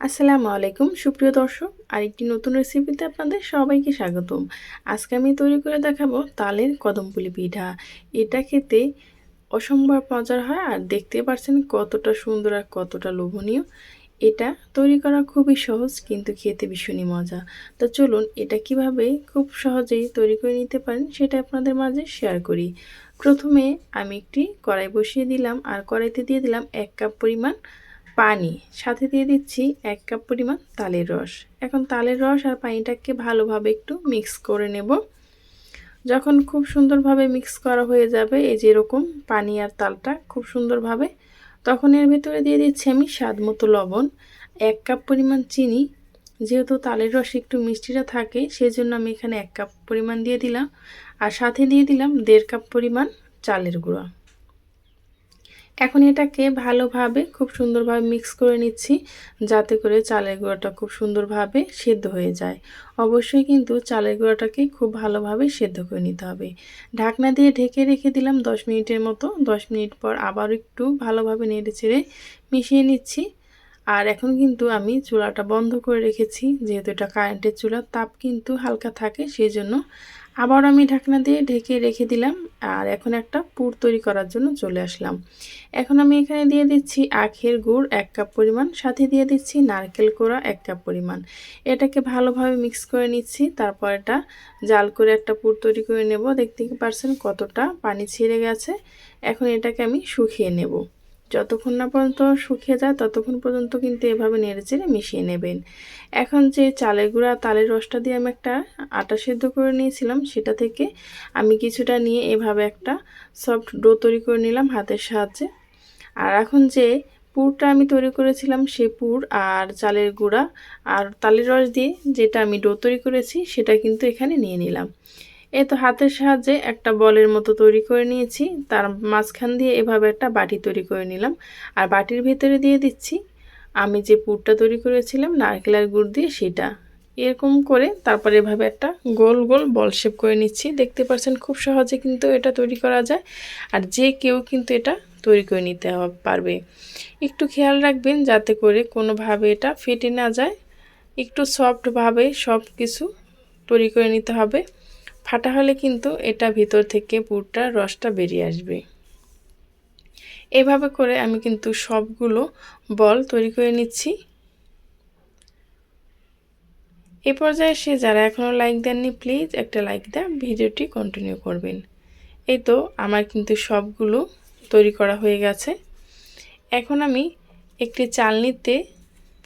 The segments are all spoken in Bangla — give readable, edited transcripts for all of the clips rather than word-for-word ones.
আসসালামু আলাইকুম সুপ্রিয় দর্শক, আরেকটি নতুন রেসিপিতে আপনাদের সবাইকে স্বাগতম। আজকে আমি তৈরি করে দেখাবো তালের কদমপুলি পিঠা। এটা খেতে অসম্ভব মজার হয়, আর দেখতে পাচ্ছেন কতটা সুন্দর আর কতটা লোভনীয়। এটা তৈরি করা খুবই সহজ, কিন্তু খেতে ভীষণই মজা। তো চলুন এটা কিভাবে খুব সহজেই তৈরি করে নিতে পারেন সেটা আপনাদের মাঝে শেয়ার করি। প্রথমে আমি একটি কড়াই বসিয়ে দিলাম, আর কড়াইতে দিয়ে দিলাম 1 কাপ পরিমাণ পানি, সাথে দিয়ে দিচ্ছি 1 কাপ পরিমাণ তালের রস। এখন তালের রস আর পানিটাকে ভালোভাবে একটু মিক্স করে নেব। যখন খুব সুন্দরভাবে মিক্স করা হয়ে যাবে, এই যে এরকম পানি আর তালটা খুব সুন্দরভাবে, তখন এর ভিতরে দিয়ে দিচ্ছি আমি স্বাদ মতো লবণ, 1 কাপ পরিমাণ চিনি। যেহেতু তালের রস একটু মিষ্টিটা থাকে, সেজন্য আমি এখানে 1 কাপ পরিমাণ দিয়ে দিলাম, আর সাথে দিয়ে দিলাম 1.5 কাপ পরিমাণ চালের গুঁড়া। এখন এটাকে ভালোভাবে খুব সুন্দরভাবে মিক্স করে নিচ্ছি, যাতে করে চালের গুঁড়াটা খুব সুন্দরভাবে সেদ্ধ হয়ে যায়। অবশ্যই কিন্তু চালের গুঁড়াটাকে খুব ভালোভাবে সেদ্ধ করে নিতে হবে। ঢাকনা দিয়ে ঢেকে রেখে দিলাম 10 মিনিটের মতো। 10 মিনিট পর আবার একটু ভালোভাবে নেড়েচেড়ে মিশিয়ে নিচ্ছি। আর এখন কিন্তু আমি চুলাটা বন্ধ করে রেখেছি, যেহেতু এটা কারেন্টের চুলা, তাপ কিন্তু হালকা থাকে, সেই জন্য আবার আমি ঢাকনা দিয়ে ঢেকে রেখে দিলাম। আর এখন একটা পুর তৈরি করার জন্য চলে আসলাম। এখন আমি এখানে দিয়ে দিচ্ছি আখের গুড় 1 কাপ পরিমাণ, সাথে দিয়ে দিচ্ছি নারকেল কোড়া 1 কাপ পরিমাণ। এটাকে ভালোভাবে মিক্স করে নিচ্ছি। তারপর এটা জাল করে একটা পুর তৈরি করে নেব। দেখতে পাচ্ছেন কতটা পানি ছেড়ে গেছে। এখন এটাকে আমি শুকিয়ে নেব। যতক্ষণ না পর্যন্ত শুকিয়ে যায় ততক্ষণ পর্যন্ত কিন্তু এভাবে নেড়েচেড়ে মিশিয়ে নেবেন। এখন যে চালের গুঁড়া তালের রসটা দিয়ে আমি একটা আটা সেদ্ধ করে নিয়েছিলাম, সেটা থেকে আমি কিছুটা নিয়ে এভাবে একটা সফট ডো তৈরি করে নিলাম হাতের সাহায্যে। আর এখন যে পুরটা আমি তৈরি করেছিলাম, সেই পুর আর চালের গুঁড়া আর তালের রস দিয়ে যেটা আমি ডো তৈরি করেছি, সেটা কিন্তু এখানে নিয়ে নিলাম। এই তো হাতের সাহায্যে একটা বলের মতো তৈরি করে নিয়েছি। তার মাঝখান দিয়ে এভাবে একটা বাটি তৈরি করে নিলাম, আর বাটির ভিতরে দিয়ে দিচ্ছি আমি যে পুরটা তৈরি করেছিলাম নারকেল আর গুড় দিয়ে, সেটা এরকম করে তারপরে এভাবে একটা গোল গোল বল শেপ করে নিচ্ছি। দেখতে পাচ্ছেন খুব সহজে কিন্তু এটা তৈরি করা যায়, আর যে কেউ কিন্তু এটা তৈরি করে নিতে পারবে। একটু খেয়াল রাখবেন যাতে করে কোনোভাবে এটা ফেটে না যায়। একটু সফটভাবে সব কিছু তৈরি করে নিতে হবে। ফাটা হলে কিন্তু এটা ভিতর থেকে পুরটা রসটা বেরিয়ে আসবে। এভাবে করে আমি কিন্তু সবগুলো বল তৈরি করে নিচ্ছি। এই পর্যায়ে এসে যারা এখনও লাইক দেননি, প্লিজ একটা লাইক দিয়ে ভিডিওটি কন্টিনিউ করবেন। এই তো আমার কিন্তু সবগুলো তৈরি করা হয়ে গেছে। এখন আমি একটি চালনিতে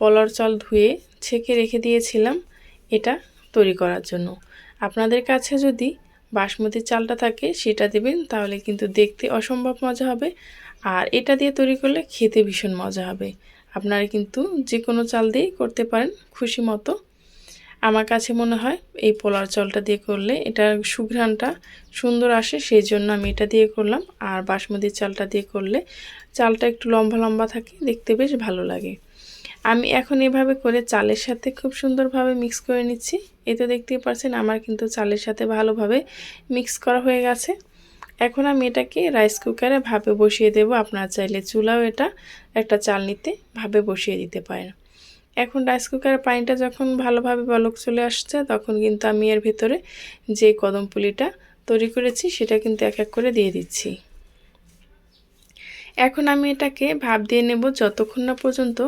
পোলাওর চাল ধুয়ে ছেঁকে রেখে দিয়েছিলাম এটা তৈরি করার জন্য। আপনাদের কাছে যদি বাসমতি চালটা থাকে সেটা দেবেন, তাহলে কিন্তু দেখতে অসম্ভব মজা হবে, আর এটা দিয়ে তৈরি করলে খেতে ভীষণ মজা হবে। আপনারা কিন্তু যে কোনো চাল দিয়েই করতে পারেন খুশি মতো। আমার কাছে মনে হয় এই পোলাও চালটা দিয়ে করলে এটার সুঘ্রাণটা সুন্দর আসে, সেই জন্য আমি এটা দিয়ে করলাম। আর বাসমতি চালটা দিয়ে করলে চালটা একটু লম্বা লম্বা থাকে, দেখতে বেশ ভালো লাগে। আমি এখন এভাবে করে চালের সাথে খুব সুন্দরভাবে মিক্স করে নিচ্ছি। এই তো দেখতেই পাচ্ছেন আমার কিন্তু চালের সাথে ভালোভাবে মিক্স করা হয়ে গেছে। এখন আমি এটাকে রাইস কুকারে ভাপে বসিয়ে দেব। আপনারা চাইলে চুলাও এটা একটা চালনিতে ভাপে বসিয়ে দিতে পারেন। এখন রাইস কুকারের পানিটা যখন ভালোভাবে বলক চলে আসছে, তখন কিন্তু আমি এর ভিতরে যে কদমপুলিটা তৈরি করেছি সেটা কিন্তু এক এক করে দিয়ে দিচ্ছি। এখন আমি এটাকে ভাপ দিয়ে নেব যতক্ষণ না পর্যন্ত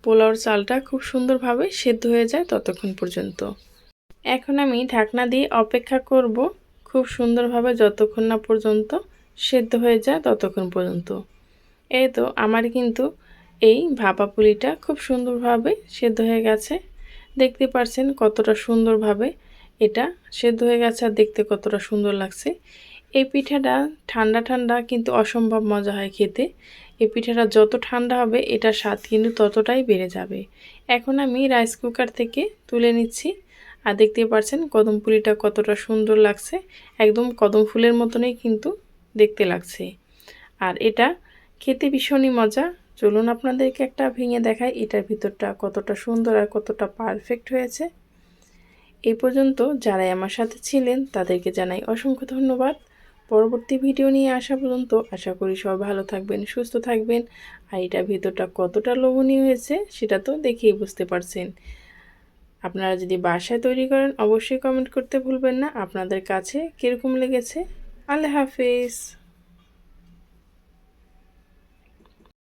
পোলাওর চালটা খুব সুন্দরভাবে সেদ্ধ হয়ে যায়, ততক্ষণ পর্যন্ত। এখন আমি ঢাকনা দিয়ে অপেক্ষা করব খুব সুন্দরভাবে যতক্ষণ না পর্যন্ত সেদ্ধ হয়ে যায় ততক্ষণ পর্যন্ত। এই তো আমার কিন্তু এই ভাপা পুলিটা খুব সুন্দরভাবে সেদ্ধ হয়ে গেছে। দেখতে পাচ্ছেন কতটা সুন্দরভাবে এটা সেদ্ধ হয়ে গেছে, আর দেখতে কতটা সুন্দর লাগছে। এই পিঠাটা ঠান্ডা ঠান্ডা কিন্তু অসম্ভব মজা হয় খেতে। এই পিঠাটা যত ঠান্ডা হবে এটার স্বাদ কিন্তু ততটাই বেড়ে যাবে। এখন আমি রাইস কুকার থেকে তুলে নিচ্ছি, আর দেখতে পাচ্ছেন কদম পুলিটা কতটা সুন্দর লাগছে। একদম কদম ফুলের মতনই কিন্তু দেখতে লাগছে, আর এটা খেতে ভীষণই মজা। চলুন আপনাদেরকে একটা ভেঙে দেখাই এটার ভিতরটা কতটা সুন্দর আর কতটা পারফেক্ট হয়েছে। এই পর্যন্ত যারাই আমার সাথে ছিলেন তাদেরকে জানাই অসংখ্য ধন্যবাদ। পরবর্তী ভিডিও নিয়ে আসা পর্যন্ত আশা করি সবাই ভালো থাকবেন, সুস্থ থাকবেন। আর এটা ভেতরটা কতটা লোভনীয় হয়েছে সেটা তো দেখেই বুঝতে পারছেন। আপনারা যদি বাসায় তৈরি করেন অবশ্যই কমেন্ট করতে ভুলবেন না আপনাদের কাছে কীরকম লেগেছে। আল্লাহ হাফেজ।